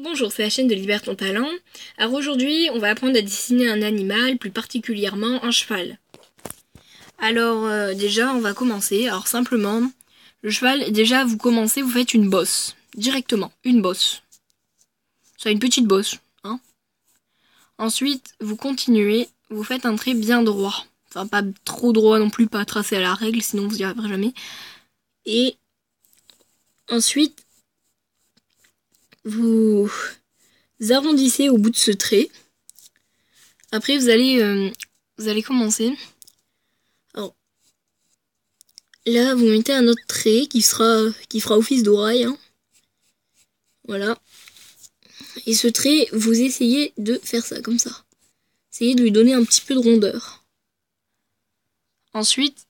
Bonjour, c'est la chaîne de Libère ton talent. Alors aujourd'hui, on va apprendre à dessiner un animal, plus particulièrement un cheval. Alors déjà, on va commencer. Alors simplement, le cheval, déjà vous commencez, vous faites une bosse. Directement, une bosse. Ça, une petite bosse. Hein. Ensuite, vous continuez, vous faites un trait bien droit. Enfin, pas trop droit non plus, pas tracé à la règle, sinon vous n'y arriverez jamais. Et ensuite, vous arrondissez au bout de ce trait. Après, vous allez commencer. Alors, là, vous mettez un autre trait qui fera office d'oreille. Hein. Voilà. Et ce trait, vous essayez de faire ça, comme ça. Essayez de lui donner un petit peu de rondeur. Ensuite,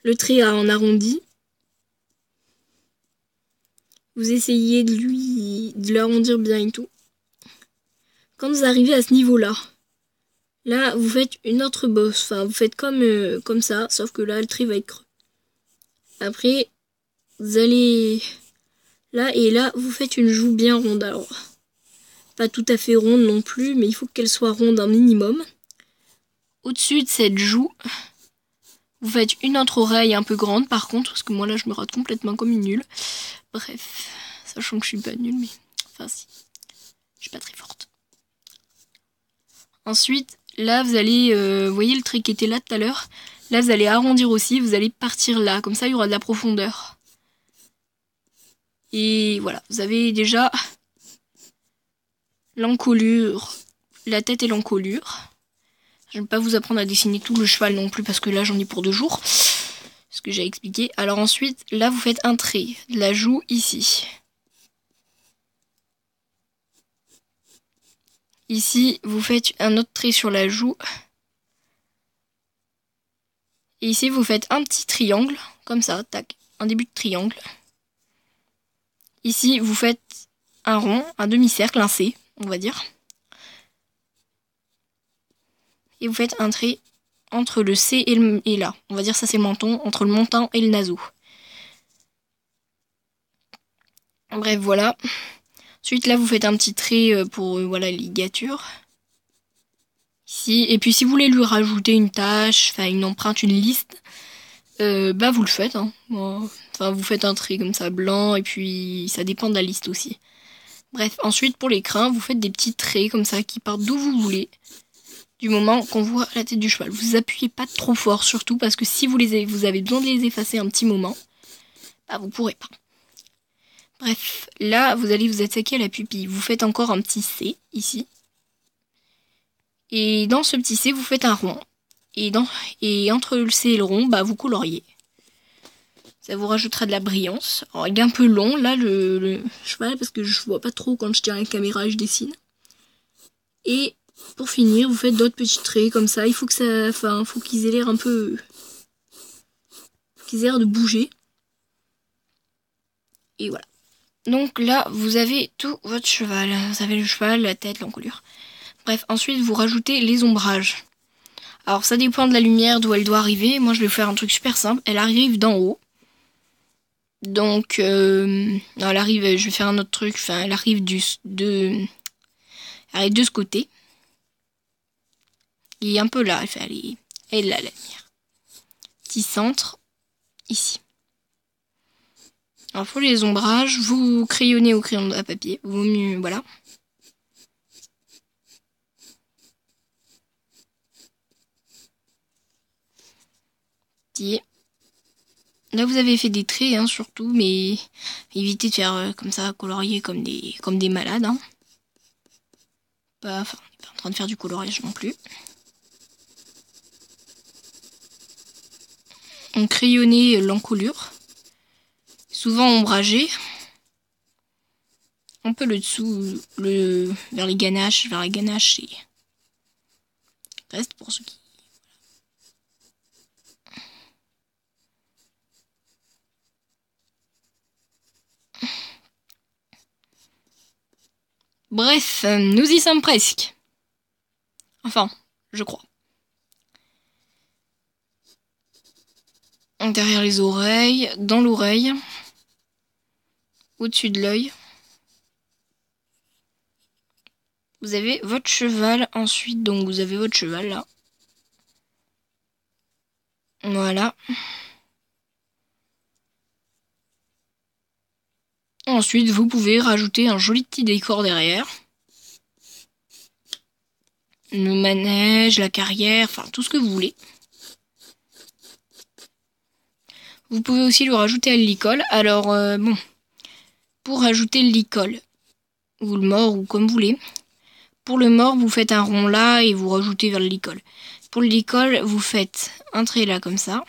le trait en arrondi. Vous essayez de l'arrondir bien et tout. Quand vous arrivez à ce niveau-là, là, vous faites une autre bosse. Enfin, vous faites comme ça, sauf que là, le trait va être creux. Après, vous allez là et là, vous faites une joue bien ronde. Alors, pas tout à fait ronde non plus, mais il faut qu'elle soit ronde un minimum. Au-dessus de cette joue, vous faites une autre oreille un peu grande par contre, parce que moi là, je me rate complètement comme une nulle. Bref, sachant que je suis pas nulle, mais enfin si, je suis pas très forte. Ensuite, là, vous allez, vous voyez le trait qui était là tout à l'heure. Là, vous allez arrondir aussi, vous allez partir là, comme ça, il y aura de la profondeur. Et voilà, vous avez déjà l'encolure, la tête et l'encolure. Je ne vais pas vous apprendre à dessiner tout le cheval non plus, parce que là, j'en ai pour 2 jours. Ce que j'ai expliqué. Alors ensuite, là, vous faites un trait de la joue ici. Ici, vous faites un autre trait sur la joue. Et ici, vous faites un petit triangle, comme ça, tac, un début de triangle. Ici, vous faites un rond, un demi-cercle, un C, on va dire. Et vous faites un trait entre le C et là. On va dire ça c'est le menton, entre le menton et le naseau. Bref, voilà. Ensuite, là, vous faites un petit trait pour voilà, les ligatures. Ici. Et puis, si vous voulez lui rajouter une tache, enfin une empreinte, une liste, bah vous le faites. Hein. Enfin, vous faites un trait comme ça blanc, et puis ça dépend de la liste aussi. Bref, ensuite, pour les crins, vous faites des petits traits comme ça qui partent d'où vous voulez. Du moment qu'on voit la tête du cheval. Vous appuyez pas trop fort, surtout parce que si vous avez besoin de les effacer un petit moment, bah vous pourrez pas. Bref, là, vous allez vous attaquer à la pupille. Vous faites encore un petit C, ici. Et dans ce petit C, vous faites un rond. Et entre le C et le rond, bah vous coloriez. Ça vous rajoutera de la brillance. Alors, il est un peu long, là, le cheval, parce que je vois pas trop quand je tiens la caméra et je dessine. Et pour finir, vous faites d'autres petits traits comme ça. Il faut que ça, enfin, faut qu'ils aient l'air un peu, qu'ils aient l'air de bouger. Et voilà. Donc là, vous avez tout votre cheval. Vous avez le cheval, la tête, l'encolure. Bref, ensuite, vous rajoutez les ombrages. Alors, ça dépend de la lumière d'où elle doit arriver. Moi, je vais faire un truc super simple. Elle arrive d'en haut. Donc, elle arrive, je vais faire un autre truc. Enfin, elle arrive elle arrive de ce côté. Et un peu là, elle est là, la lumière. Petit centre, ici. Alors pour les ombrages, vous crayonnez au crayon à papier. Vaut mieux, voilà. Là vous avez fait des traits, hein, surtout, mais évitez de faire comme ça, colorier comme des malades. Hein. On n'est pas en train de faire du coloriage non plus. On crayonnait l'encolure. Souvent ombragé. Un peu le dessous, vers les ganaches, et reste pour ceux qui... Bref, nous y sommes presque. Enfin, je crois. Derrière les oreilles, dans l'oreille. au-dessus de l'œil. Vous avez votre cheval ensuite, donc vous avez votre cheval là. Voilà. Ensuite, vous pouvez rajouter un joli petit décor derrière. Le manège, la carrière, enfin tout ce que vous voulez. Vous pouvez aussi le rajouter à l'icole. Alors, bon, pour rajouter l'icole, ou le mort, ou comme vous voulez. Pour le mort, vous faites un rond là et vous rajoutez vers l'icole. Pour l'icole, vous faites un trait là comme ça.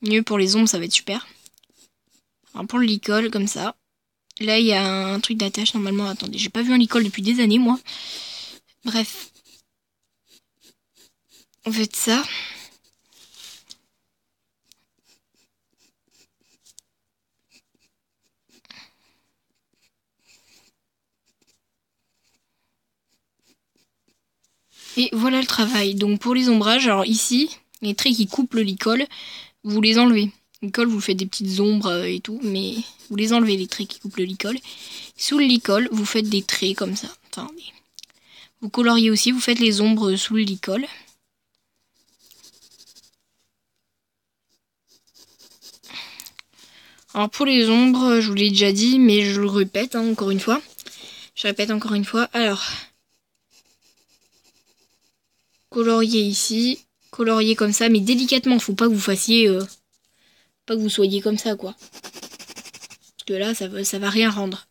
Mieux pour les ombres, ça va être super. Alors pour l'icole, comme ça. Là, il y a un truc d'attache normalement. Attendez, j'ai pas vu un licol depuis des années, moi. Bref. Vous faites ça. Et voilà le travail. Donc pour les ombrages, alors ici, les traits qui coupent le licol, vous les enlevez. Licol, vous faites des petites ombres et tout, mais vous les enlevez, les traits qui coupent le licol. Sous le licol, vous faites des traits comme ça. Attendez. Vous coloriez aussi, vous faites les ombres sous le licol. Alors pour les ombres, je vous l'ai déjà dit, mais je le répète encore une fois. Je répète encore une fois. Alors, colorier ici, colorier comme ça, mais délicatement. Faut pas que vous fassiez, pas que vous soyez comme ça, quoi. Parce que là, ça va rien rendre.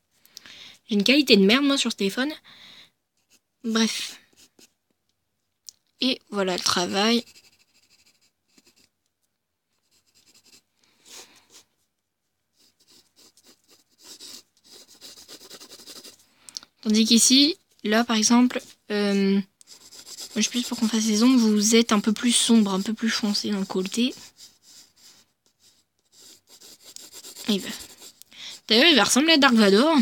J'ai une qualité de merde, moi, sur ce téléphone. Bref. Et voilà le travail. Tandis qu'ici, là, par exemple, moi, je suis plus pour qu'on fasse les ombres, vous êtes un peu plus sombre, un peu plus foncé dans le côté. D'ailleurs, il va ressembler à Dark Vador.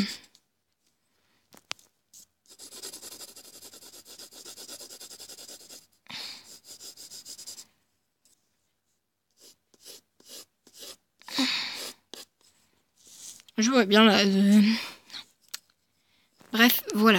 Je vois bien là. Bref, voilà.